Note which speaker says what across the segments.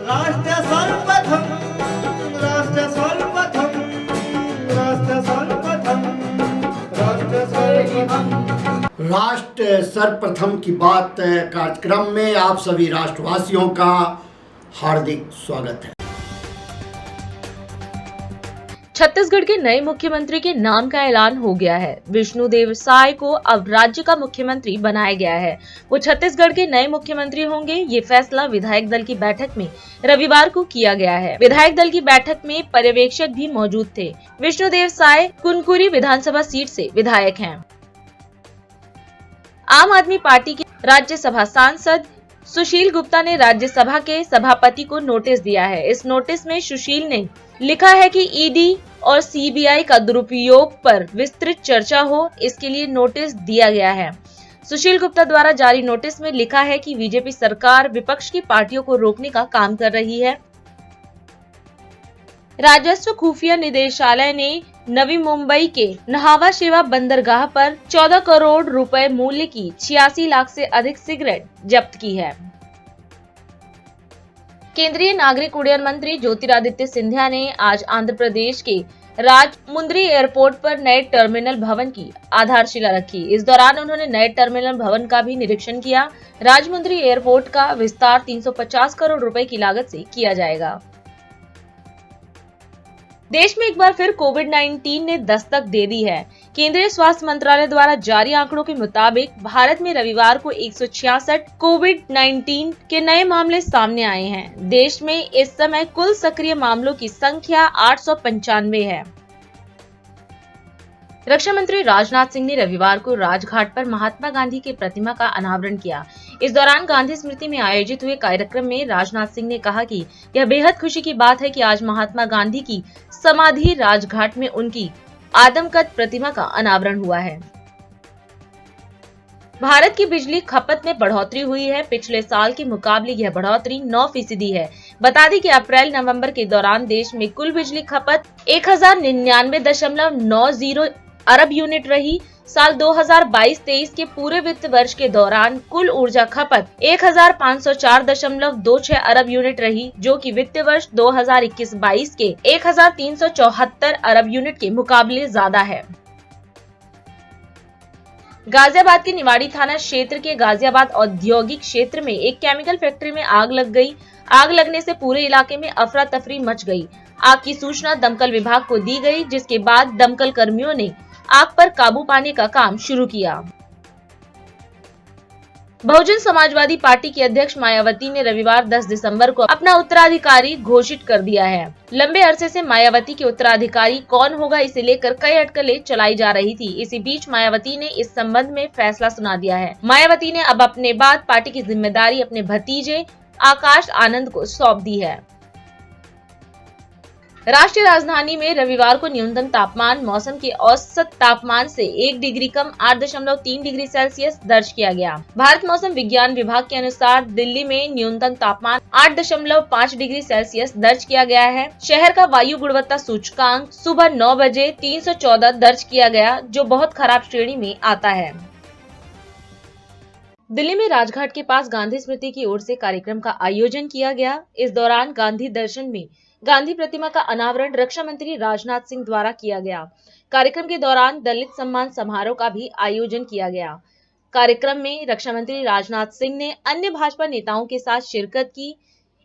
Speaker 1: राष्ट्र सर्वप्रथम, राष्ट्र सर्वप्रथम, राष्ट्र सर्वप्रथम, राष्ट्र सर्वप्रथम।
Speaker 2: राष्ट्र सर्वप्रथम की बात कार्यक्रम में आप सभी राष्ट्रवासियों का हार्दिक स्वागत है।
Speaker 3: छत्तीसगढ़ के नए मुख्यमंत्री के नाम का ऐलान हो गया है। विष्णुदेव साय को अब राज्य का मुख्यमंत्री बनाया गया है। वो छत्तीसगढ़ के नए मुख्यमंत्री होंगे। ये फैसला विधायक दल की बैठक में रविवार को किया गया है। विधायक दल की बैठक में पर्यवेक्षक भी मौजूद थे। विष्णुदेव साय कुनकुरी विधानसभा सीट से विधायक हैं। आम आदमी पार्टी के राज्यसभा सांसद सुशील गुप्ता ने राज्यसभा के सभापति को नोटिस दिया है। इस नोटिस में सुशील ने लिखा है कि ईडी और सीबीआई का दुरुपयोग पर विस्तृत चर्चा हो, इसके लिए नोटिस दिया गया है। सुशील गुप्ता द्वारा जारी नोटिस में लिखा है कि बीजेपी सरकार विपक्ष की पार्टियों को रोकने का काम कर रही है। राजस्व खुफिया निदेशालय ने नवी मुंबई के नहावा शेवा बंदरगाह पर 14 करोड़ रुपए मूल्य की 86 लाख से अधिक सिगरेट जब्त की है। केंद्रीय नागरिक उड्डयन मंत्री ज्योतिरादित्य सिंधिया ने आज आंध्र प्रदेश के राजमुंद्री एयरपोर्ट पर नए टर्मिनल भवन की आधारशिला रखी। इस दौरान उन्होंने नए टर्मिनल भवन का भी निरीक्षण किया। राजमुंद्री एयरपोर्ट का विस्तार 350 करोड़ रुपए की लागत से किया जाएगा। देश में एक बार फिर कोविड-19 ने दस्तक दे दी है। केंद्रीय स्वास्थ्य मंत्रालय द्वारा जारी आंकड़ों के मुताबिक भारत में रविवार को 166 कोविड-19 के नए मामले सामने आए हैं। देश में इस समय कुल सक्रिय मामलों की संख्या 895 है। रक्षा मंत्री राजनाथ सिंह ने रविवार को राजघाट पर महात्मा गांधी की प्रतिमा का अनावरण किया। इस दौरान गांधी स्मृति में आयोजित हुए कार्यक्रम में राजनाथ सिंह ने कहा कि यह बेहद खुशी की बात है कि आज महात्मा गांधी की समाधि राजघाट में उनकी आदमकद प्रतिमा का अनावरण हुआ है। भारत की बिजली खपत में बढ़ोतरी हुई है। पिछले साल के मुकाबले यह बढ़ोतरी 9% है। बता दें कि अप्रैल नवंबर के दौरान देश में कुल बिजली खपत 1099.90 अरब यूनिट रही। साल 2022-23 के पूरे वित्त वर्ष के दौरान कुल ऊर्जा खपत 1504.26 अरब यूनिट रही, जो कि वित्त वर्ष 2021-22 के 1374 अरब यूनिट के मुकाबले ज्यादा है। गाजियाबाद के निवाड़ी थाना क्षेत्र के गाजियाबाद औद्योगिक क्षेत्र में एक केमिकल फैक्ट्री में आग लग गई। आग लगने से पूरे इलाके में अफरा तफरी मच गई। आग की सूचना दमकल विभाग को दी गई, जिसके बाद दमकल कर्मियों ने आग पर काबू पाने का काम शुरू किया। बहुजन समाजवादी पार्टी की अध्यक्ष मायावती ने रविवार 10 दिसंबर को अपना उत्तराधिकारी घोषित कर दिया है। लंबे अरसे से मायावती के उत्तराधिकारी कौन होगा, इसे लेकर कई अटकलें चलाई जा रही थी। इसी बीच मायावती ने इस संबंध में फैसला सुना दिया है। मायावती ने अब अपने बाद पार्टी की जिम्मेदारी अपने भतीजे आकाश आनंद को सौंप दी है। राष्ट्रीय राजधानी में रविवार को न्यूनतम तापमान मौसम के औसत तापमान से 1 डिग्री कम 8.3 डिग्री सेल्सियस दर्ज किया गया। भारत मौसम विज्ञान विभाग के अनुसार दिल्ली में न्यूनतम तापमान 8.5 डिग्री सेल्सियस दर्ज किया गया है। शहर का वायु गुणवत्ता सूचकांक सुबह 9 बजे 314 दर्ज किया गया, जो बहुत खराब श्रेणी में आता है। दिल्ली में राजघाट के पास गांधी स्मृति की ओर से कार्यक्रम का आयोजन किया गया। इस दौरान गांधी दर्शन में गांधी प्रतिमा का अनावरण रक्षा मंत्री राजनाथ सिंह द्वारा किया गया। कार्यक्रम के दौरान दलित सम्मान समारोह का भी आयोजन किया गया। कार्यक्रम में रक्षा मंत्री राजनाथ सिंह ने अन्य भाजपा नेताओं के साथ शिरकत की।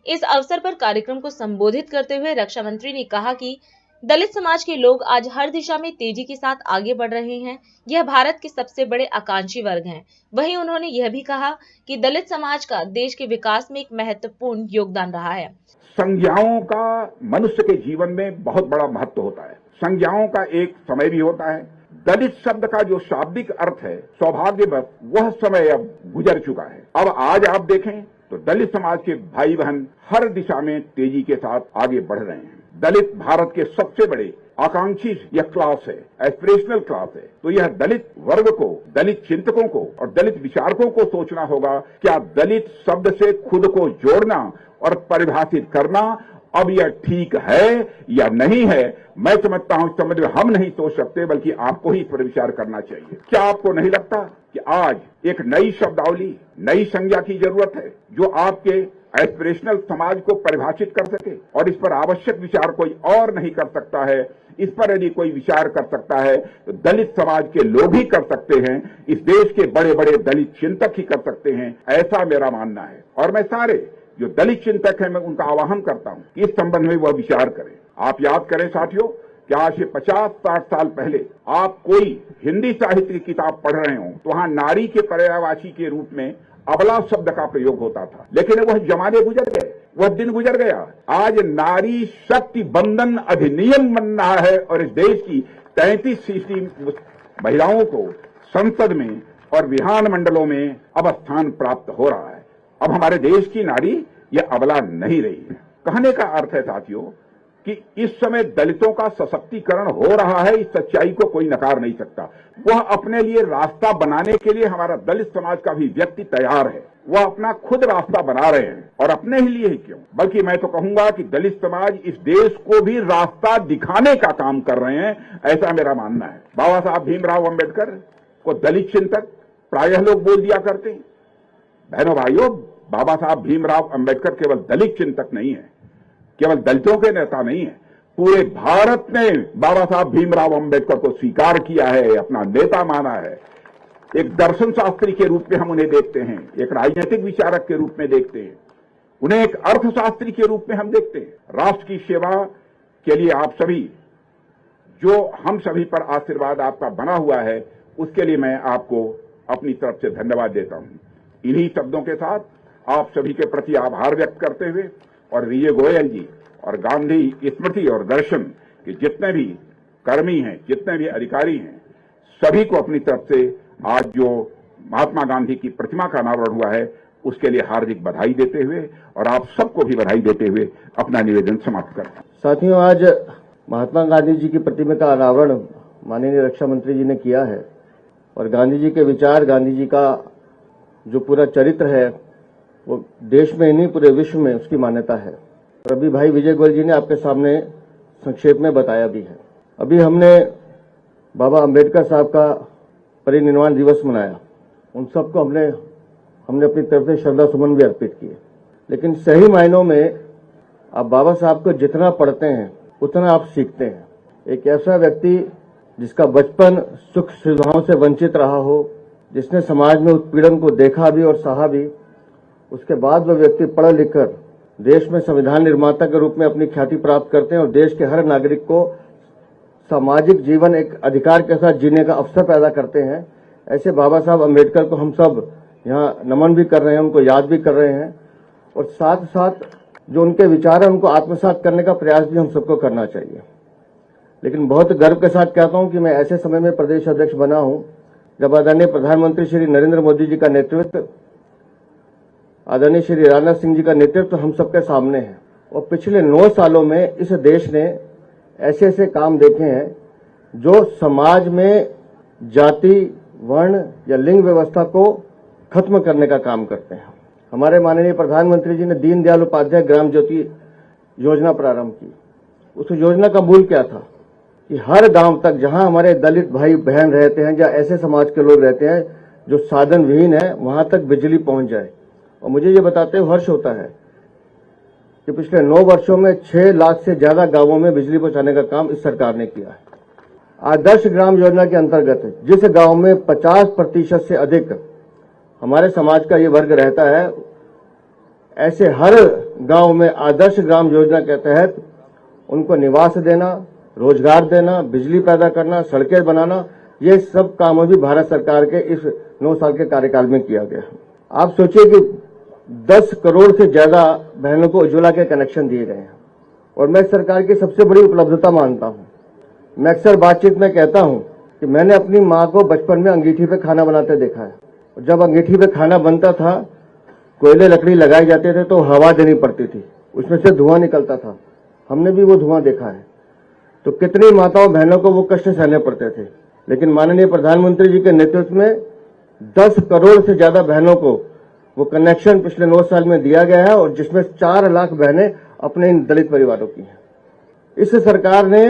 Speaker 3: इस अवसर पर कार्यक्रम को संबोधित करते हुए रक्षा मंत्री ने कहा कि दलित समाज के लोग आज हर दिशा में तेजी के साथ आगे बढ़ रहे हैं। यह भारत के सबसे बड़े आकांक्षी वर्ग हैं। वहीं उन्होंने यह भी कहा कि दलित समाज का देश के विकास में एक महत्वपूर्ण योगदान रहा है।
Speaker 4: संज्ञाओं का मनुष्य के जीवन में बहुत बड़ा महत्व होता है। संज्ञाओं का एक समय भी होता है। दलित शब्द का जो शाब्दिक अर्थ है, सौभाग्यवश वह समय अब गुजर चुका है। अब आज आप देखें तो दलित समाज के भाई बहन हर दिशा में तेजी के साथ आगे बढ़ रहे हैं। दलित भारत के सबसे बड़े आकांक्षी यह क्लास है, एस्पिरेशनल क्लास है। तो यह दलित वर्ग को, दलित चिंतकों को और दलित विचारकों को सोचना होगा, क्या दलित शब्द से खुद को जोड़ना और परिभाषित करना अब यह ठीक है या नहीं है। मैं समझता हूं इस संबंध में हम नहीं सोच सकते, बल्कि आपको ही इस पर विचार करना चाहिए। क्या आपको नहीं लगता कि आज एक नई शब्दावली, नई संज्ञा की जरूरत है, जो आपके एस्पिरेशनल समाज को परिभाषित कर सके और इस पर आवश्यक विचार कोई और नहीं कर सकता है। इस पर यदि कोई विचार कर सकता है तो दलित समाज के लोग ही कर सकते हैं, इस देश के बड़े बड़े दलित चिंतक ही कर सकते हैं, ऐसा मेरा मानना है। और मैं सारे जो दलित चिंतक हैं मैं उनका आह्वान करता हूं कि इस संबंध में वह विचार करें। आप याद करें साथियों कि आज से 50-60 साल पहले आप कोई हिंदी साहित्य की किताब पढ़ रहे हो तो वहां नारी के पर्यायवाची के रूप में अबला शब्द का प्रयोग होता था, लेकिन वह जमाने गुजर गए, वह दिन गुजर गया। आज नारी शक्ति बंधन अधिनियम बन रहा है और इस देश की 33% महिलाओं को संसद में और विधान मंडलों में अब स्थान प्राप्त हो रहा है। अब हमारे देश की नारी यह अबला नहीं रही है। कहने का अर्थ है साथियों कि इस समय दलितों का सशक्तिकरण हो रहा है, इस सच्चाई को कोई नकार नहीं सकता। वह अपने लिए रास्ता बनाने के लिए हमारा दलित समाज का भी व्यक्ति तैयार है, वह अपना खुद रास्ता बना रहे हैं और अपने ही लिए ही क्यों, बल्कि मैं तो कहूंगा कि दलित समाज इस देश को भी रास्ता दिखाने का काम कर रहे हैं, ऐसा मेरा मानना है। बाबा साहब भीमराव अंबेडकर को दलित चिंतक प्रायः लोग बोल दिया करते हैं। बहनों भाइयों, बाबा साहब भीमराव अंबेडकर केवल दलित चिंतक नहीं है, केवल दलितों के नेता नहीं है, पूरे भारत ने बाबा साहब भीमराव अंबेडकर को स्वीकार किया है, अपना नेता माना है। एक दर्शन शास्त्री के रूप में हम उन्हें देखते हैं, एक राजनीतिक विचारक के रूप में देखते हैं, उन्हें एक अर्थशास्त्री के रूप में हम देखते हैं। राष्ट्र की सेवा के लिए आप सभी, जो हम सभी पर आशीर्वाद आपका बना हुआ है, उसके लिए मैं आपको अपनी तरफ से धन्यवाद देता हूं। इन्हीं शब्दों के साथ आप सभी के प्रति आभार व्यक्त करते हुए और विजय गोयल जी और गांधी स्मृति और दर्शन के जितने भी कर्मी हैं, जितने भी अधिकारी हैं, सभी को अपनी तरफ से आज जो महात्मा गांधी की प्रतिमा का अनावरण हुआ है उसके लिए हार्दिक बधाई देते हुए और आप सबको भी बधाई देते हुए अपना निवेदन समाप्त करता हूं।
Speaker 5: साथियों, आज महात्मा गांधी जी की प्रतिमा का अनावरण माननीय रक्षा मंत्री जी ने किया है और गांधी जी के विचार, गांधी जी का जो पूरा चरित्र है वो देश में ही नहीं पूरे विश्व में उसकी मान्यता है। और अभी भाई विजय गोयल जी ने आपके सामने संक्षेप में बताया भी है। अभी हमने बाबा अंबेडकर साहब का परिनिर्वाण दिवस मनाया, उन सबको हमने अपनी तरफ से श्रद्धा सुमन भी अर्पित किए। लेकिन सही मायनों में आप बाबा साहब को जितना पढ़ते हैं उतना आप सीखते हैं। एक ऐसा व्यक्ति जिसका बचपन सुख सुविधाओं से वंचित रहा हो, जिसने समाज में उत्पीड़न को देखा भी और सहा भी, उसके बाद वह व्यक्ति पढ़ लिख कर देश में संविधान निर्माता के रूप में अपनी ख्याति प्राप्त करते हैं और देश के हर नागरिक को सामाजिक जीवन एक अधिकार के साथ जीने का अवसर पैदा करते हैं। ऐसे बाबा साहब अम्बेडकर को हम सब यहाँ नमन भी कर रहे हैं, उनको याद भी कर रहे हैं और साथ साथ जो उनके विचार है उनको आत्मसात करने का प्रयास भी हम सबको करना चाहिए। लेकिन बहुत गर्व के साथ कहता हूं कि मैं ऐसे समय में प्रदेश अध्यक्ष बना हूं जब आदरणीय प्रधानमंत्री श्री नरेंद्र मोदी जी का नेतृत्व, आदरणीय श्री राजनाथ सिंह जी का नेतृत्व हम सबके सामने है और पिछले 9 सालों में इस देश ने ऐसे ऐसे काम देखे हैं जो समाज में जाति, वर्ण या लिंग व्यवस्था को खत्म करने का काम करते हैं। हमारे माननीय प्रधानमंत्री जी ने दीनदयाल उपाध्याय ग्राम ज्योति योजना प्रारंभ की। उस योजना का मूल क्या था कि हर गांव तक जहां हमारे दलित भाई बहन रहते हैं या ऐसे समाज के लोग रहते हैं जो साधन विहीन है, वहां तक बिजली पहुंच जाए। और मुझे ये बताते हुए हर्ष होता है कि पिछले 9 वर्षों में 6 लाख से ज्यादा गांवों में बिजली पहुंचाने का काम इस सरकार ने किया है। आदर्श ग्राम योजना के अंतर्गत जिस गांव में 50% से अधिक हमारे समाज का ये वर्ग रहता है, ऐसे हर गांव में आदर्श ग्राम योजना के तहत उनको निवास देना, रोजगार देना, बिजली पैदा करना, सड़कें बनाना, ये सब काम भी भारत सरकार के इस 9 साल के कार्यकाल में किया गया। आप सोचिए कि 10 करोड़ से ज्यादा बहनों को उज्ज्वला के कनेक्शन दिए गए हैं और मैं सरकार की सबसे बड़ी उपलब्धता मानता हूं। मैं अक्सर बातचीत में कहता हूं कि मैंने अपनी मां को बचपन में अंगीठी पे खाना बनाते देखा है। जब अंगीठी पे खाना बनता था, कोयले लकड़ी लगाए जाते थे तो हवा देनी पड़ती थी, उसमें से धुआं निकलता था। हमने भी वो धुआं देखा है। तो कितनी माताओं बहनों को वो कष्ट सहने पड़ते थे। लेकिन माननीय प्रधानमंत्री जी के नेतृत्व में 10 करोड़ से ज्यादा बहनों को वो कनेक्शन पिछले 9 साल में दिया गया है और जिसमें 4 लाख बहनें अपने इन दलित परिवारों की हैं। इस सरकार ने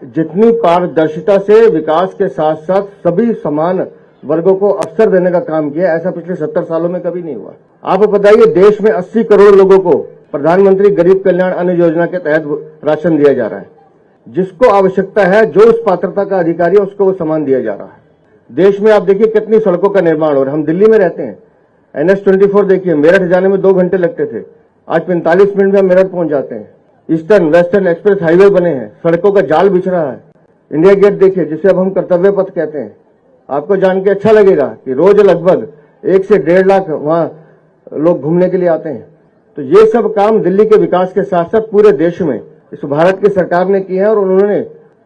Speaker 5: जितनी पारदर्शिता से विकास के साथ साथ सभी समान वर्गों को अवसर देने का काम किया। ऐसा पिछले 70 सालों में कभी नहीं हुआ। आप बताइए, देश में 80 करोड़ लोगों को प्रधानमंत्री गरीब कल्याण अन्न योजना के तहत राशन दिया जा रहा है। जिसको आवश्यकता है, जो उस पात्रता का अधिकारी है, उसको वो सामान दिया जा रहा है। देश में आप देखिए कितनी सड़कों का निर्माण हो रहा है। हम दिल्ली में रहते हैं, NH-24 देखिए, मेरठ जाने में 2 घंटे लगते थे, आज 45 मिनट में हम मेरठ पहुंच जाते हैं। ईस्टर्न वेस्टर्न एक्सप्रेस हाईवे बने हैं, सड़कों का जाल बिछ रहा है। इंडिया गेट देखिए, जिसे अब हम कर्तव्य पथ कहते हैं। आपको जान के अच्छा लगेगा कि रोज लगभग 1 से 1.5 लाख वहां लोग घूमने के लिए आते हैं। तो ये सब काम दिल्ली के विकास के साथ साथ पूरे देश में इस भारत की सरकार ने किए हैं, और उन्होंने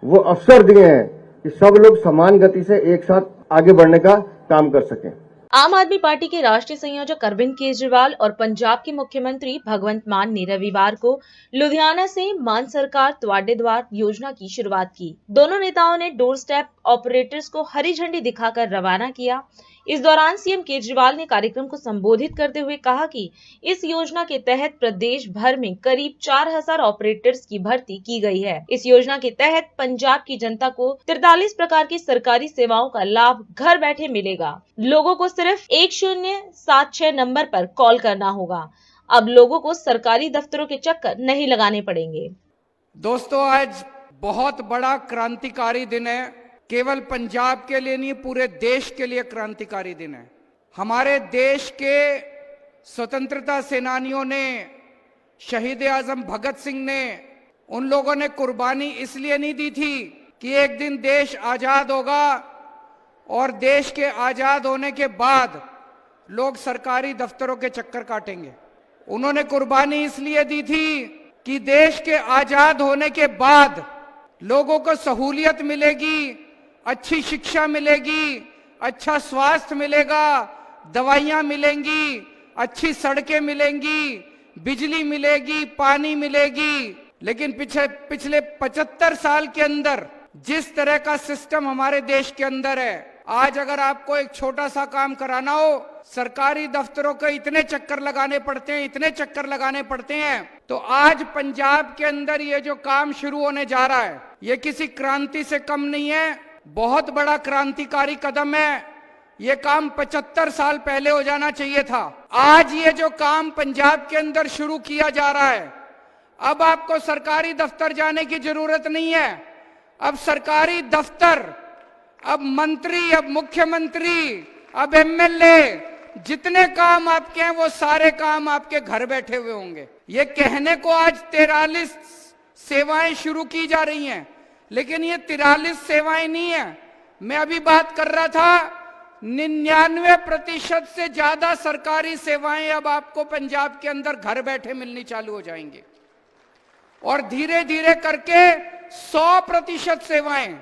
Speaker 5: वो अवसर दिए हैं कि सब लोग समान गति से एक साथ आगे बढ़ने का काम कर सकें।
Speaker 3: आम आदमी पार्टी के राष्ट्रीय संयोजक अरविंद केजरीवाल और पंजाब के मुख्यमंत्री भगवंत मान ने रविवार को लुधियाना से मान सरकार ਤੁਹਾਡੇ द्वार योजना की शुरुआत की। दोनों नेताओं ने डोर स्टेप ऑपरेटर्स को हरी झंडी दिखाकर रवाना किया। इस दौरान सीएम केजरीवाल ने कार्यक्रम को संबोधित करते हुए कहा कि इस योजना के तहत प्रदेश भर में करीब 4000 ऑपरेटर्स की भर्ती की गई है। इस योजना के तहत पंजाब की जनता को 43 प्रकार की सरकारी सेवाओं का लाभ घर बैठे मिलेगा। लोगों को सिर्फ 1076 नंबर पर कॉल करना होगा। अब लोगों को सरकारी दफ्तरों के चक्कर नहीं लगाने पड़ेंगे।
Speaker 6: दोस्तों, आज बहुत बड़ा क्रांतिकारी दिन है। केवल पंजाब के लिए नहीं, पूरे देश के लिए क्रांतिकारी दिन है। हमारे देश के स्वतंत्रता सेनानियों ने, शहीद आजम भगत सिंह ने, उन लोगों ने कुर्बानी इसलिए नहीं दी थी कि एक दिन देश आजाद होगा और देश के आजाद होने के बाद लोग सरकारी दफ्तरों के चक्कर काटेंगे। उन्होंने कुर्बानी इसलिए दी थी कि देश के आजाद होने के बाद लोगों को सहूलियत मिलेगी, अच्छी शिक्षा मिलेगी, अच्छा स्वास्थ्य मिलेगा, दवाइयां मिलेंगी, अच्छी सड़कें मिलेंगी, बिजली मिलेगी, पानी मिलेगी। लेकिन पिछले 75 साल के अंदर जिस तरह का सिस्टम हमारे देश के अंदर है, आज अगर आपको एक छोटा सा काम कराना हो, सरकारी दफ्तरों के इतने चक्कर लगाने पड़ते हैं, इतने चक्कर लगाने पड़ते हैं। तो आज पंजाब के अंदर ये जो काम शुरू होने जा रहा है, ये किसी क्रांति से कम नहीं है, बहुत बड़ा क्रांतिकारी कदम है। ये काम 75 साल पहले हो जाना चाहिए था। आज ये जो काम पंजाब के अंदर शुरू किया जा रहा है, अब आपको सरकारी दफ्तर जाने की जरूरत नहीं है। अब सरकारी दफ्तर, अब मंत्री, अब मुख्यमंत्री, अब MLA, जितने काम आपके हैं वो सारे काम आपके घर बैठे हुए होंगे। ये कहने को आज 43 सेवाएं शुरू की जा रही हैं, लेकिन ये 43 सेवाएं नहीं है। मैं अभी बात कर रहा था, 99% से ज्यादा सरकारी सेवाएं अब आपको पंजाब के अंदर घर बैठे मिलनी चालू हो जाएंगी, और धीरे धीरे करके 100% सेवाएं,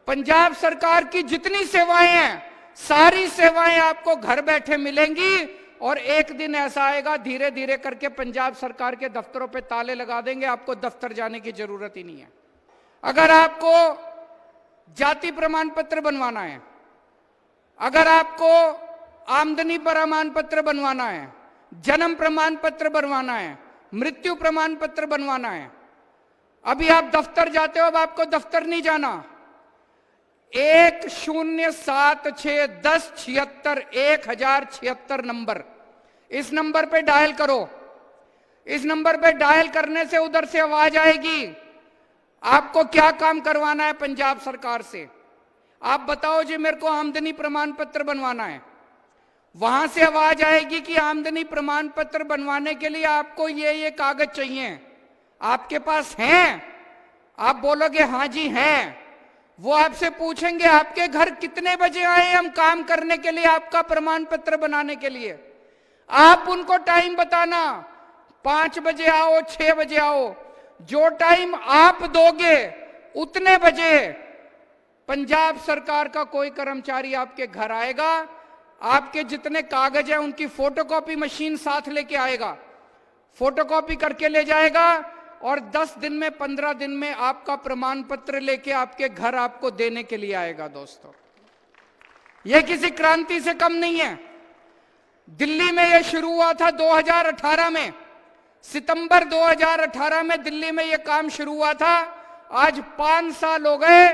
Speaker 6: पंजाब सरकार की जितनी सेवाएं हैं, सारी सेवाएं आपको घर बैठे मिलेंगी। और एक दिन ऐसा आएगा, धीरे धीरे करके पंजाब सरकार के दफ्तरों पे ताले लगा देंगे, आपको दफ्तर जाने की जरूरत ही नहीं है। अगर आपको जाति प्रमाण पत्र बनवाना है, अगर आपको आमदनी प्रमाण पत्र बनवाना है, जन्म प्रमाण पत्र बनवाना है, मृत्यु प्रमाण पत्र बनवाना है, अभी आप दफ्तर जाते हो, अब आपको दफ्तर नहीं जाना। 10761076 नंबर, इस नंबर पे डायल करो। इस नंबर पे डायल करने से उधर से आवाज आएगी, आपको क्या काम करवाना है पंजाब सरकार से। आप बताओ जी, मेरे को आमदनी प्रमाण पत्र बनवाना है। वहां से आवाज आएगी कि आमदनी प्रमाण पत्र बनवाने के लिए आपको ये कागज चाहिए, आपके पास हैं? आप बोलोगे हाँ जी हैं। वो आपसे पूछेंगे आपके घर कितने बजे आए हम काम करने के लिए, आपका प्रमाण पत्र बनाने के लिए। आप उनको टाइम बताना, 5 बजे आओ, 6 बजे आओ। जो टाइम आप दोगे उतने बजे पंजाब सरकार का कोई कर्मचारी आपके घर आएगा, आपके जितने कागज हैं उनकी फोटोकॉपी मशीन साथ लेके आएगा, फोटोकॉपी करके ले जाएगा, और 10 दिन में 15 दिन में आपका प्रमाण पत्र लेके आपके घर आपको देने के लिए आएगा। दोस्तों, यह किसी क्रांति से कम नहीं है। दिल्ली में यह शुरू हुआ था 2018 में, सितंबर 2018 में दिल्ली में यह काम शुरू हुआ था। आज 5 साल हो गए,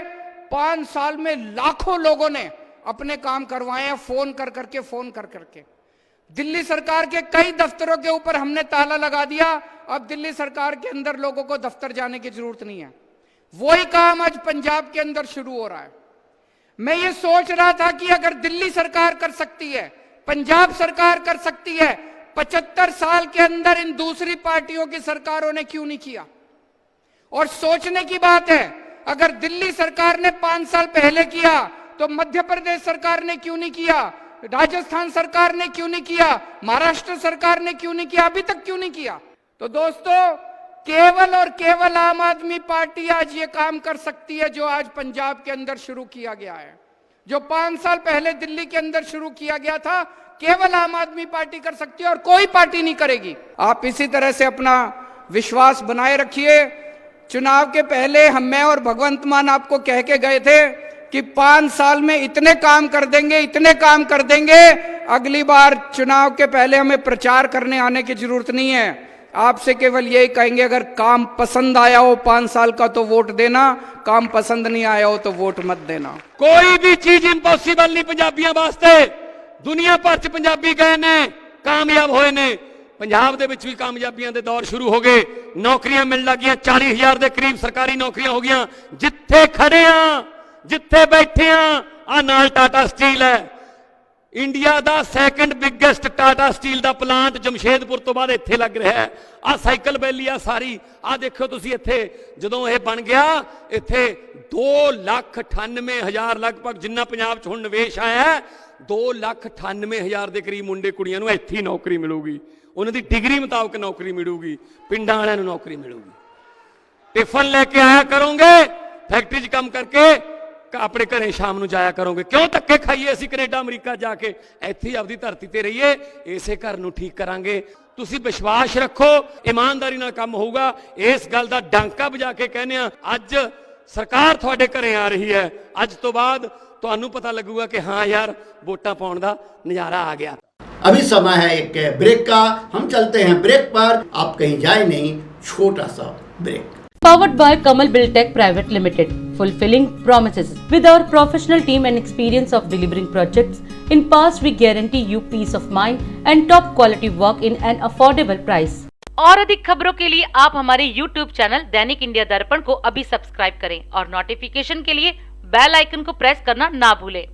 Speaker 6: 5 साल में लाखों लोगों ने अपने काम करवाए हैं, फोन कर करके। दिल्ली सरकार के कई दफ्तरों के ऊपर हमने ताला लगा दिया। अब दिल्ली सरकार के अंदर लोगों को दफ्तर जाने की जरूरत नहीं है। वही काम आज पंजाब के अंदर शुरू हो रहा है। मैं ये सोच रहा था कि अगर दिल्ली सरकार कर सकती है, पंजाब सरकार कर सकती है, 75 साल के अंदर इन दूसरी पार्टियों की सरकारों ने क्यों नहीं किया। और सोचने की बात है, अगर दिल्ली सरकार ने 5 साल पहले किया तो मध्य प्रदेश सरकार ने क्यों नहीं किया, राजस्थान सरकार ने क्यों नहीं किया, महाराष्ट्र सरकार ने क्यों नहीं किया, अभी तक क्यों नहीं किया। तो दोस्तों, केवल और केवल आम आदमी पार्टी आज ये काम कर सकती है जो आज पंजाब के अंदर शुरू किया गया है। जो 5 साल पहले दिल्ली के अंदर शुरू किया गया था, केवल आम आदमी पार्टी कर सकती है और कोई पार्टी नहीं करेगी। आप इसी तरह से अपना विश्वास बनाए रखिए। चुनाव के पहले मैं और भगवंत मान आपको कह के गए थे कि 5 साल में इतने काम कर देंगे, अगली बार चुनाव के पहले हमें प्रचार करने आने की जरूरत नहीं है। आपसे केवल यही कहेंगे, अगर काम पसंद आया हो 5 साल का तो वोट देना, काम पसंद नहीं आया हो तो वोट मत देना।
Speaker 7: कोई भी चीज इंपॉसिबल नहीं पंजाबियों वास्ते। दुनिया भर च पंजाबी गए ने, कामयाब होए ने। पंजाब दे विच भी कामयाबियां दे दौर शुरू हो गए। नौकरियां मिल लगियां, 40,000 दे करीब सरकारी नौकरियां हो गईयां। जिथे खड़े आ, जिथे बैठे आ नाल टाटा स्टील है। इंडिया दा सैकंड बिगेस्ट टाटा स्टील दा प्लांट जमशेदपुर तो बाद इत्थे लग रहा है। आ साइकिल वैली आ सारी, आ देखो तुसी इत्थे जदों ये बन गया, इत्थे 2,98,000 लगभग जिन्ना पंजाब च हुण निवेश आया है, 2,98,000 के करीब मुंडे कुड़ियां नूं इत्थे ही नौकरी मिलूगी। उन्हां दी डिग्री मुताबिक नौकरी मिलूगी। पिंडां वालियां नूं नौकरी मिलूगी। टिफन लेके आया करोगे, फैक्ट्री च काम करके अपने घरें शाम को जाया करोगे। क्यों धक्के खाइए असीं कनेडा अमरीका जाके, इत्थे ही अपनी धरती ते रहिए। इसे घर नूं ठीक करांगे। तुसीं विश्वास रखो, ईमानदारी नाल काम होऊगा। इस गल दा डांका बजा के कहने आ, अज सरकार तुहाडे घरें आ रही है। अज तो बाद तुहानूं पता लगूगा कि हाँ यार, वोटां पाउण दा नज़ारा आ गया।
Speaker 2: अभी समय है एक ब्रेक का। हम चलते हैं ब्रेक पर। आप कहीं जाए नहीं, छोटा सा break.
Speaker 8: Powered by Kamal Buildtech Private Limited, fulfilling promises. With our professional team and experience of delivering projects, in past we guarantee you peace of mind and top quality work in an affordable price. और अधिक खबरों के लिए आप हमारे YouTube channel दैनिक India दर्पण को अभी सब्सक्राइब करें और नोटिफिकेशन के लिए बेल आइकन को प्रेस करना ना भूलें।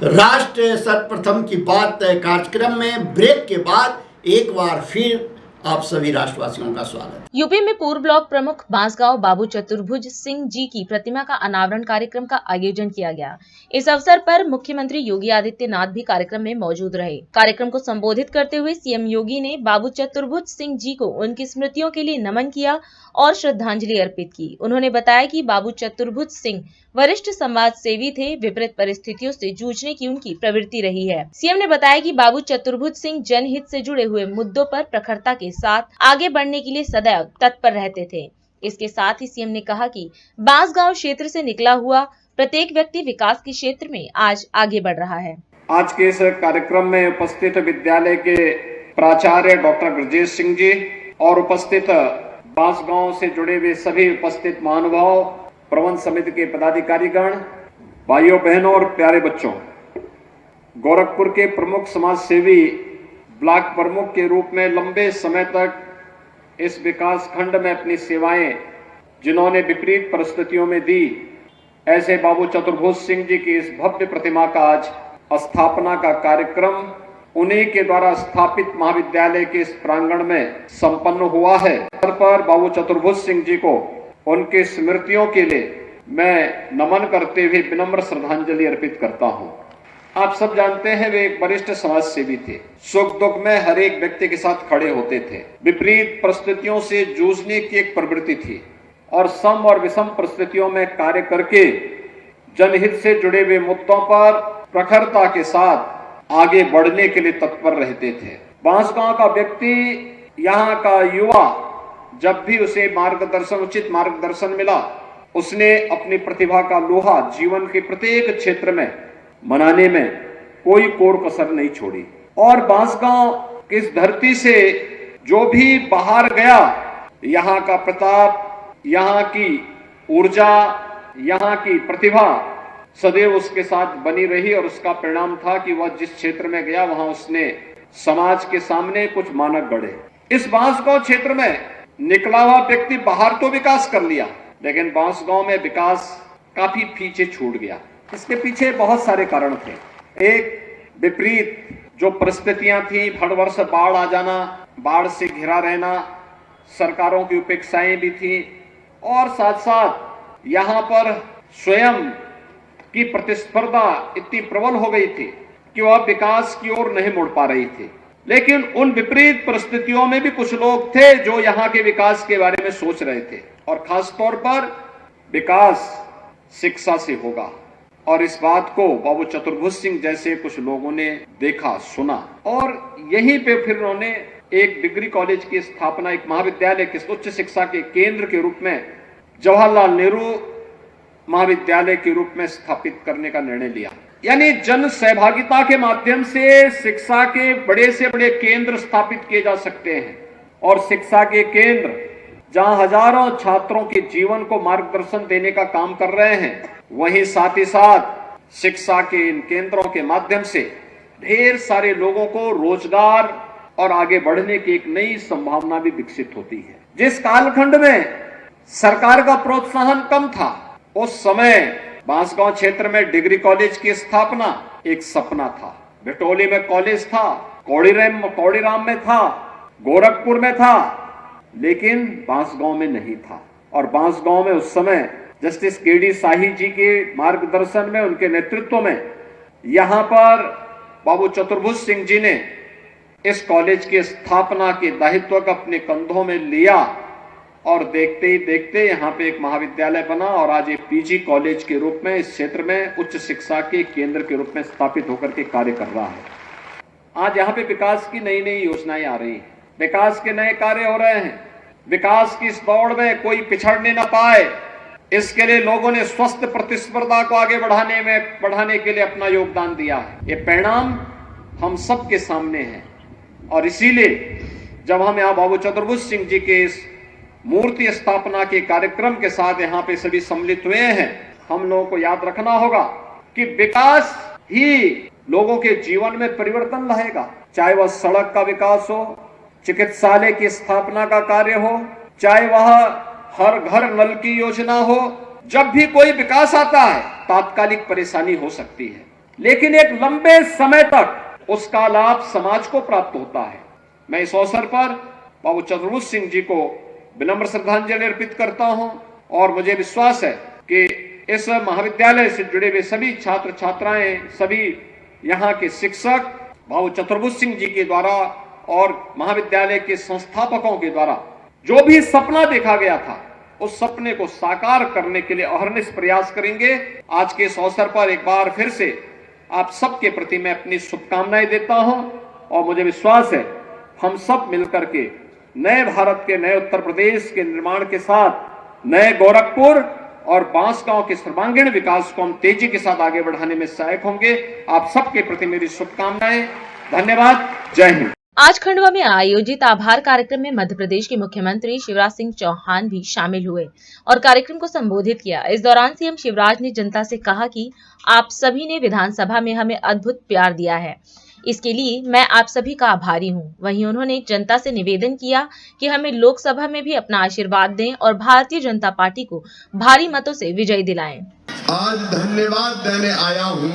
Speaker 2: राष्ट्र सर्वप्रथम की बात कार्यक्रम में ब्रेक के बाद एक बार फिर आप सभी राष्ट्रवासियों का स्वागत।
Speaker 3: यूपी में पूर्व ब्लॉक प्रमुख बांसगांव बाबू चतुर्भुज सिंह जी की प्रतिमा का अनावरण कार्यक्रम का आयोजन किया गया। इस अवसर पर मुख्यमंत्री योगी आदित्यनाथ भी कार्यक्रम में मौजूद रहे। कार्यक्रम को संबोधित करते हुए सीएम योगी ने बाबू चतुर्भुज सिंह जी को उनकी स्मृतियों के लिए नमन किया और श्रद्धांजलि अर्पित की। उन्होंने बताया कि बाबू चतुर्भुज सिंह वरिष्ठ समाज सेवी थे। विपरीत परिस्थितियों से जूझने की उनकी प्रवृत्ति रही है। सीएम ने बताया कि बाबू चतुर्भुज सिंह जनहित से जुड़े हुए मुद्दों पर प्रखरता के साथ आगे बढ़ने के लिए सदैव तत्पर रहते थे। इसके साथ ही सीएम ने कहा कि बांसगांव क्षेत्र से निकला हुआ प्रत्येक व्यक्ति विकास के क्षेत्र में आज आगे बढ़ रहा है।
Speaker 9: आज के इस कार्यक्रम में उपस्थित विद्यालय के प्राचार्य डॉक्टर ब्रजेश सिंह जी और उपस्थित बांसगांव से जुड़े हुए सभी उपस्थित महानुभाव, प्रबंध समिति के पदाधिकारीगण, भाइयों बहनों और प्यारे बच्चों, गोरखपुर के प्रमुख समाज सेवी ब्लॉक प्रमुख के रूप में लंबे समय तक इस विकास खंड में अपनी सेवाएं जिन्होंने विपरीत परिस्थितियों में दी, ऐसे बाबू चतुर्भुज सिंह जी की इस भव्य प्रतिमा का आज स्थापना का कार्यक्रम उन्हीं के द्वारा स्थापित महाविद्यालय के इस प्रांगण में संपन्न हुआ है। पर बाबू चतुर्भुज सिंह जी को उनकी स्मृतियों के लिए मैं नमन करते हुए विनम्र श्रद्धांजलि अर्पित करता हूं। आप सब जानते हैं वे एक वरिष्ठ समाज सेवी थे। सुख दुख में हर एक व्यक्ति के साथ खड़े होते थे। विपरीत परिस्थितियों से जूझने की एक प्रवृत्ति थी और सम और विषम परिस्थितियों में कार्य करके जनहित से जुड़े हुए मुद्दों पर प्रखरता के साथ आगे बढ़ने के लिए तत्पर रहते थे। बांसगांव का व्यक्ति, यहाँ का युवा, जब भी उसे उचित मार्गदर्शन मिला, उसने अपनी प्रतिभा का लोहा जीवन के प्रत्येक क्षेत्र में मनाने में कोई कोर कसर नहीं छोड़ी। और बांसगांव की इस धरती से जो भी बाहर गया, यहाँ का प्रताप, यहाँ की ऊर्जा, यहाँ की प्रतिभा सदैव उसके साथ बनी रही और उसका परिणाम था कि वह जिस क्षेत्र में गया वहां उसने समाज के सामने कुछ मानक गढ़े। इस बांसगांव क्षेत्र में निकला हुआ व्यक्ति बाहर तो विकास कर लिया, लेकिन बांसगांव में विकास काफी पीछे छूट गया। इसके पीछे बहुत सारे कारण थे। एक, विपरीत जो परिस्थितियां थी, हर वर्ष बाढ़ आ जाना, बाढ़ से घिरा रहना, सरकारों की उपेक्षाएं भी थी, और साथ साथ यहां पर स्वयं की प्रतिस्पर्धा इतनी प्रबल हो गई थी कि वह विकास की ओर नहीं मुड़ पा रही थी। लेकिन उन विपरीत परिस्थितियों में भी कुछ लोग थे जो यहां के विकास के बारे में सोच रहे थे, और खासतौर पर विकास शिक्षा से होगा। और इस बात को बाबू चतुर्भुज सिंह जैसे कुछ लोगों ने देखा, सुना, और यहीं पे फिर उन्होंने एक डिग्री कॉलेज की स्थापना, एक महाविद्यालय के उच्च शिक्षा के केंद्र के रूप में जवाहरलाल नेहरू महाविद्यालय के रूप में स्थापित करने का निर्णय लिया। यानी जन सहभागिता के माध्यम से शिक्षा के बड़े से बड़े केंद्र स्थापित किए जा सकते हैं, और शिक्षा के केंद्र जहां हजारों छात्रों के जीवन को मार्गदर्शन देने का काम कर रहे हैं, वहीं साथ ही साथ शिक्षा के इन केंद्रों के माध्यम से ढेर सारे लोगों को रोजगार और आगे बढ़ने की एक नई संभावना भी विकसित होती है। जिस कालखंड में सरकार का प्रोत्साहन कम था, उस समय बांसगांव क्षेत्र में डिग्री कॉलेज की स्थापना एक सपना था। भिटोली में कॉलेज था, कौड़ीराम में था, गोरखपुर में था, लेकिन बांसगांव में नहीं था। और बांसगांव में उस समय जस्टिस केडी शाही जी के मार्गदर्शन में, उनके नेतृत्व में, यहां पर बाबू चतुर्भुज सिंह जी ने इस कॉलेज की स्थापना के दायित्व को अपने कंधों में लिया, और देखते ही देखते यहाँ पे एक महाविद्यालय बना, और आज एक पीजी कॉलेज के रूप में इस क्षेत्र में उच्च शिक्षा के केंद्र के रूप में स्थापित होकर के कार्य कर रहा है। आज यहाँ पे विकास की नई नई योजनाएं आ रही हैं, विकास के नए कार्य हो रहे हैं। विकास की इस दौड़ में कोई पिछड़ने न पाए, इसके लिए लोगों ने स्वस्थ प्रतिस्पर्धा को आगे बढ़ाने के लिए अपना योगदान दिया है। ये परिणाम हम सबके सामने है, और इसीलिए जब हम यहाँ बाबू चतुर्भुज सिंह जी के इस मूर्ति स्थापना के कार्यक्रम के साथ यहाँ पे सभी सम्मिलित हुए हैं, हम लोगों को याद रखना होगा कि विकास ही लोगों के जीवन में परिवर्तन लाएगा। चाहे वह सड़क का विकास हो, चिकित्सालय की स्थापना का कार्य हो, चाहे वह हर घर नल की योजना हो। जब भी कोई विकास आता है, तात्कालिक परेशानी हो सकती है, लेकिन एक लंबे समय तक उसका लाभ समाज को प्राप्त होता है। मैं इस अवसर पर बाबू चतुर्भुज सिंह जी को विनम्र श्रद्धांजलि अर्पित करता हूं, और मुझे विश्वास है कि इस महाविद्यालय से जुड़े हुए सभी छात्र छात्राएं, सभी यहाँ के शिक्षक बाबू चतुर्भुज सिंह जी के द्वारा और महाविद्यालय के संस्थापकों के द्वारा जो भी सपना देखा गया था, उस सपने को साकार करने के लिए अहर्निश प्रयास करेंगे। आज के इस अवसर पर एक बार फिर से आप सबके प्रति मैं अपनी शुभकामनाएं देता हूं, और मुझे विश्वास है हम सब मिलकर के नए भारत के, नए उत्तर प्रदेश के निर्माण के साथ नए गोरखपुर और बांसगांव के सर्वांगीण विकास को हम तेजी के साथ आगे बढ़ाने में सहायक होंगे। आप सबके प्रति मेरी शुभकामनाएं। धन्यवाद। जय हिंद।
Speaker 3: आज खंडवा में आयोजित आभार कार्यक्रम में मध्य प्रदेश के मुख्यमंत्री शिवराज सिंह चौहान भी शामिल हुए और कार्यक्रम को संबोधित किया। इस दौरान सीएम शिवराज ने जनता से कहा कि आप सभी ने विधानसभा में हमें अद्भुत प्यार दिया है, इसके लिए मैं आप सभी का आभारी हूं। वहीं उन्होंने जनता से निवेदन किया कि हमें लोकसभा में भी अपना आशीर्वाद दें और भारतीय जनता पार्टी को भारी मतों से विजयी दिलाएं।
Speaker 10: आज धन्यवाद देने आया हूं,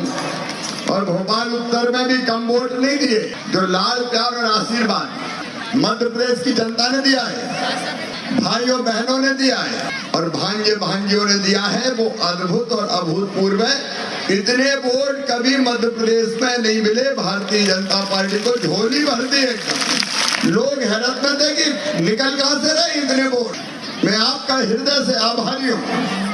Speaker 10: और भोपाल उत्तर में भी कम वोट नहीं दिए। जो लाल प्यार और आशीर्वाद मध्य प्रदेश की जनता ने दिया है, भाइयों बहनों ने दिया है, और भांजे भांजियों ने दिया है, वो अद्भुत और अभूतपूर्व है। इतने वोट कभी मध्य प्रदेश में नहीं मिले। भारतीय जनता पार्टी को झोली भर दी एकदम। लोग हैरत में थे कि निकल कहां से रहे इतने वोट। मैं आपका हृदय से आभारी हूँ।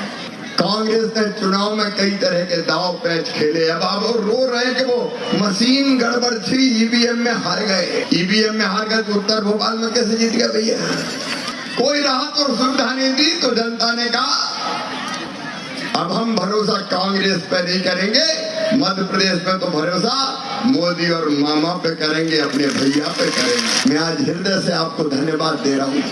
Speaker 10: कांग्रेस ने चुनाव में कई तरह के दाव पैच खेले। अब आप रो रहे हैं कि वो मशीन गड़बड़ थी, ईवीएम में हार गए। ईवीएम में हार गए तो उत्तर भोपाल में कैसे जीत गए भैया? कोई राहत और सुविधा नहीं दी, तो जनता ने कहा अब हम भरोसा कांग्रेस पे नहीं करेंगे, मध्य प्रदेश पे तो भरोसा मोदी और मामा पे करेंगे, अपने भैया पे करेंगे। मैं आज हृदय से आपको धन्यवाद दे रहा हूँ,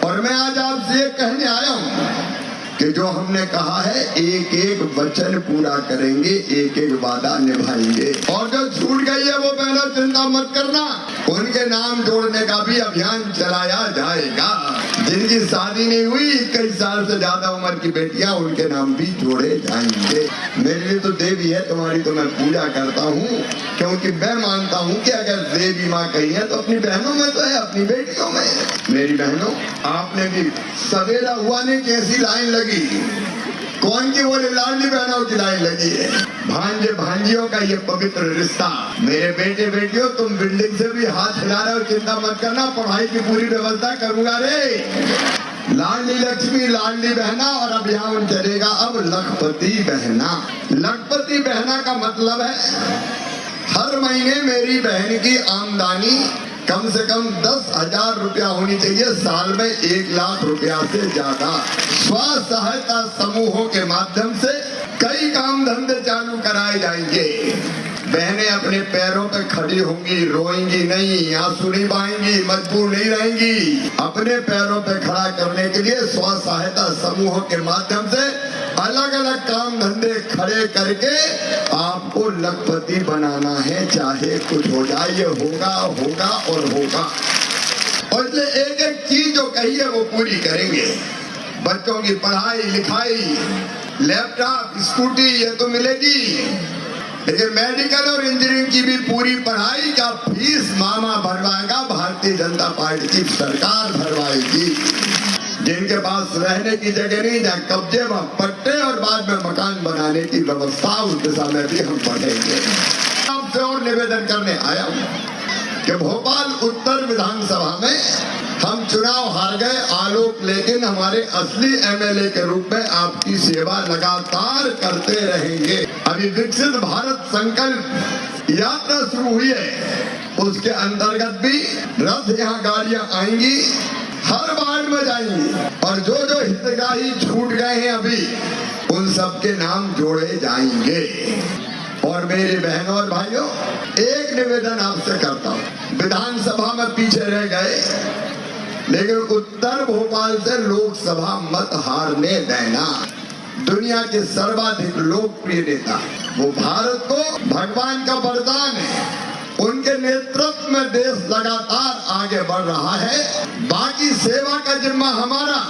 Speaker 10: और मैं आज आपसे कहने आया हूँ कि जो हमने कहा है एक एक वचन पूरा करेंगे, एक एक वादा निभाएंगे। और जो छूट गई है वो बहनों चिंता मत करना, उनके नाम जोड़ने का भी अभियान चलाया जाएगा। जिनकी शादी नहीं हुई, 21 साल से ज्यादा उम्र की बेटियां, उनके नाम भी जोड़े जाएंगे। मेरे लिए तो देवी है, तुम्हारी तो मैं पूजा करता हूँ, क्योंकि मैं मानता हूँ कि अगर देवी माँ कही है तो अपनी बहनों में तो है, अपनी बेटियों में। मेरी बहनों, आपने भी सवेरा हुआ नहीं कैसी लाइन लगी, कौन की बोले लाडली बहनों की लाइन लगी है। भांजे भांजियों का ये पवित्र रिश्ता। मेरे बेटे बेटियों, तुम बिल्डिंग से भी हाथ हिला रहे हो, चिंता मत करना, पढ़ाई की पूरी व्यवस्था करूंगा रे। लाडली लक्ष्मी, लाडली बहना, और अभियान चलेगा अब लखपति बहना। लखपति बहना का मतलब है हर महीने मेरी बहन की आमदनी कम से कम 10,000 रुपया होनी चाहिए, साल में 1 लाख रुपया से ज्यादा। स्व सहायता समूहों के माध्यम से कई काम धंधे चालू कराए जाएंगे। बहनें अपने पैरों पे खड़ी होंगी, रोएंगी नहीं, आंसू नहीं बहाएंगी, मजबूर नहीं रहेंगी। अपने पैरों पे खड़ा करने के लिए स्व सहायता समूहों के माध्यम से अलग अलग काम धंधे खड़े करके आपको लखपति बनाना है, चाहे कुछ हो जाए। ये होगा होगा और होगा। और इसलिए एक एक चीज जो कही है वो पूरी करेंगे। बच्चों की पढ़ाई लिखाई, लैपटॉप, स्कूटी, ये तो मिलेगी, लेकिन मेडिकल और इंजीनियरिंग की भी पूरी पढ़ाई का फीस मामा भरवाएगा, भारतीय जनता पार्टी की सरकार भरवाएगी। जिनके पास रहने की जगह नहीं, जहाँ कब्जे व पट्टे और बाद में मकान बनाने की व्यवस्था, उस दिशा में भी हम बढ़ेंगे। आपसे और निवेदन करने आया हूँ कि भोपाल उत्तर विधानसभा में हम चुनाव हार गए आलोक, लेकिन हमारे असली एमएलए के रूप में आपकी सेवा लगातार करते रहेंगे। अभी विकसित भारत संकल्प यात्रा शुरू हुई है, उसके अंतर्गत भी रथ यहाँ गाड़ियां आएंगी, हर वार्ड में जाएंगी, और जो जो हितग्राही छूट गए हैं अभी, उन सबके नाम जोड़े जाएंगे। और मेरे बहनों और भाइयों, एक निवेदन आपसे करता हूँ, विधानसभा में पीछे रह गए, लेकिन उत्तर भोपाल से लोकसभा मत हारने देना। दुनिया के सर्वाधिक लोकप्रिय नेता, वो भारत को भगवान का वरदान है, उनके नेतृत्व में देश लगातार आगे बढ़ रहा है। बाकी सेवा का जिम्मा हमारा,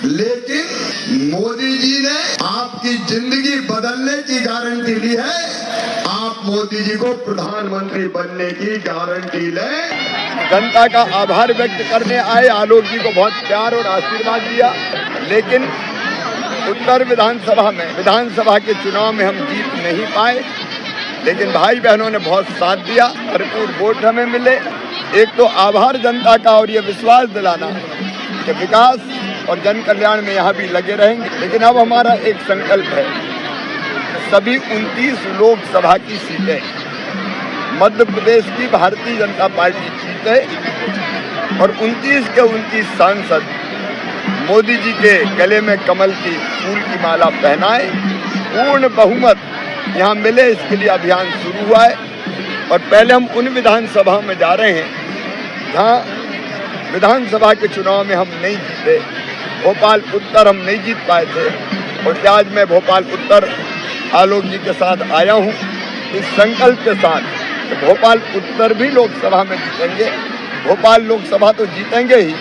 Speaker 10: लेकिन मोदी जी ने आपकी जिंदगी बदलने की गारंटी ली है। आप मोदी जी को प्रधानमंत्री बनने की गारंटी लें।
Speaker 4: जनता का आभार व्यक्त करने आए, आलोक जी को बहुत प्यार और आशीर्वाद दिया, लेकिन उत्तर विधानसभा के चुनाव में हम जीत नहीं पाए, लेकिन भाई बहनों ने बहुत साथ दिया, भरपूर वोट हमें मिले। एक तो आभार जनता का, और ये विश्वास दिलाना कि विकास और जन कल्याण में यहाँ भी लगे रहेंगे। लेकिन अब हमारा एक संकल्प है, सभी 29 लोकसभा की सीटें मध्य प्रदेश की भारतीय जनता पार्टी जीते, और 29 के 29 सांसद मोदी जी के गले में कमल की फूल की माला पहनाए, पूर्ण बहुमत यहाँ मिले, इसके लिए अभियान शुरू हुआ है। और पहले हम उन विधानसभा में जा रहे हैं जहाँ विधानसभा के चुनाव में हम नहीं जीते, भोपाल उत्तर हम नहीं जीत पाए थे, और आज मैं भोपाल उत्तर आलोक जी के साथ आया हूँ इस संकल्प के साथ कि भोपाल उत्तर भी लोकसभा में जीतेंगे। भोपाल लोकसभा तो जीतेंगे ही,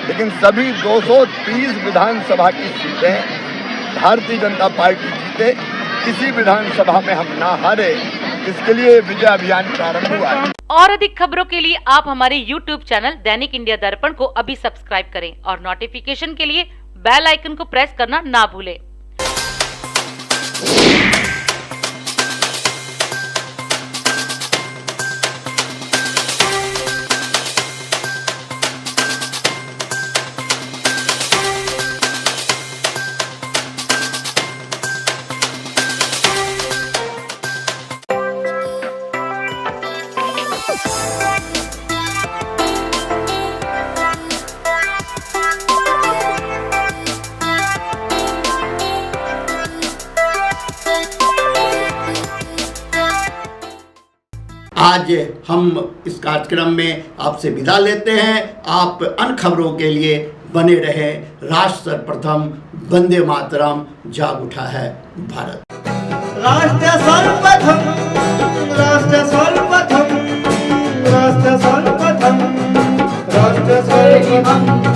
Speaker 4: लेकिन सभी 230 विधानसभा की सीटें भारतीय जनता पार्टी जीते, किसी विधानसभा में हम ना हारे, इसके लिए विजय अभियान प्रारंभ हुआ है।
Speaker 8: और अधिक खबरों के लिए आप हमारे YouTube चैनल दैनिक इंडिया दर्पण को अभी सब्सक्राइब करें और नोटिफिकेशन के लिए बेल आइकन को प्रेस करना ना भूलें।
Speaker 2: आज हम इस कार्यक्रम में आपसे विदा लेते हैं। आप अन्य खबरों के लिए बने रहे। राष्ट्र सर्वप्रथम, वंदे मातरम, जाग उठा है भारत।
Speaker 1: राष्ट्र सर्वप्रथम, राष्ट्र सर्वप्रथम, राष्ट्र सर्वप्रथम, राष्ट्र सर्वप्रथम।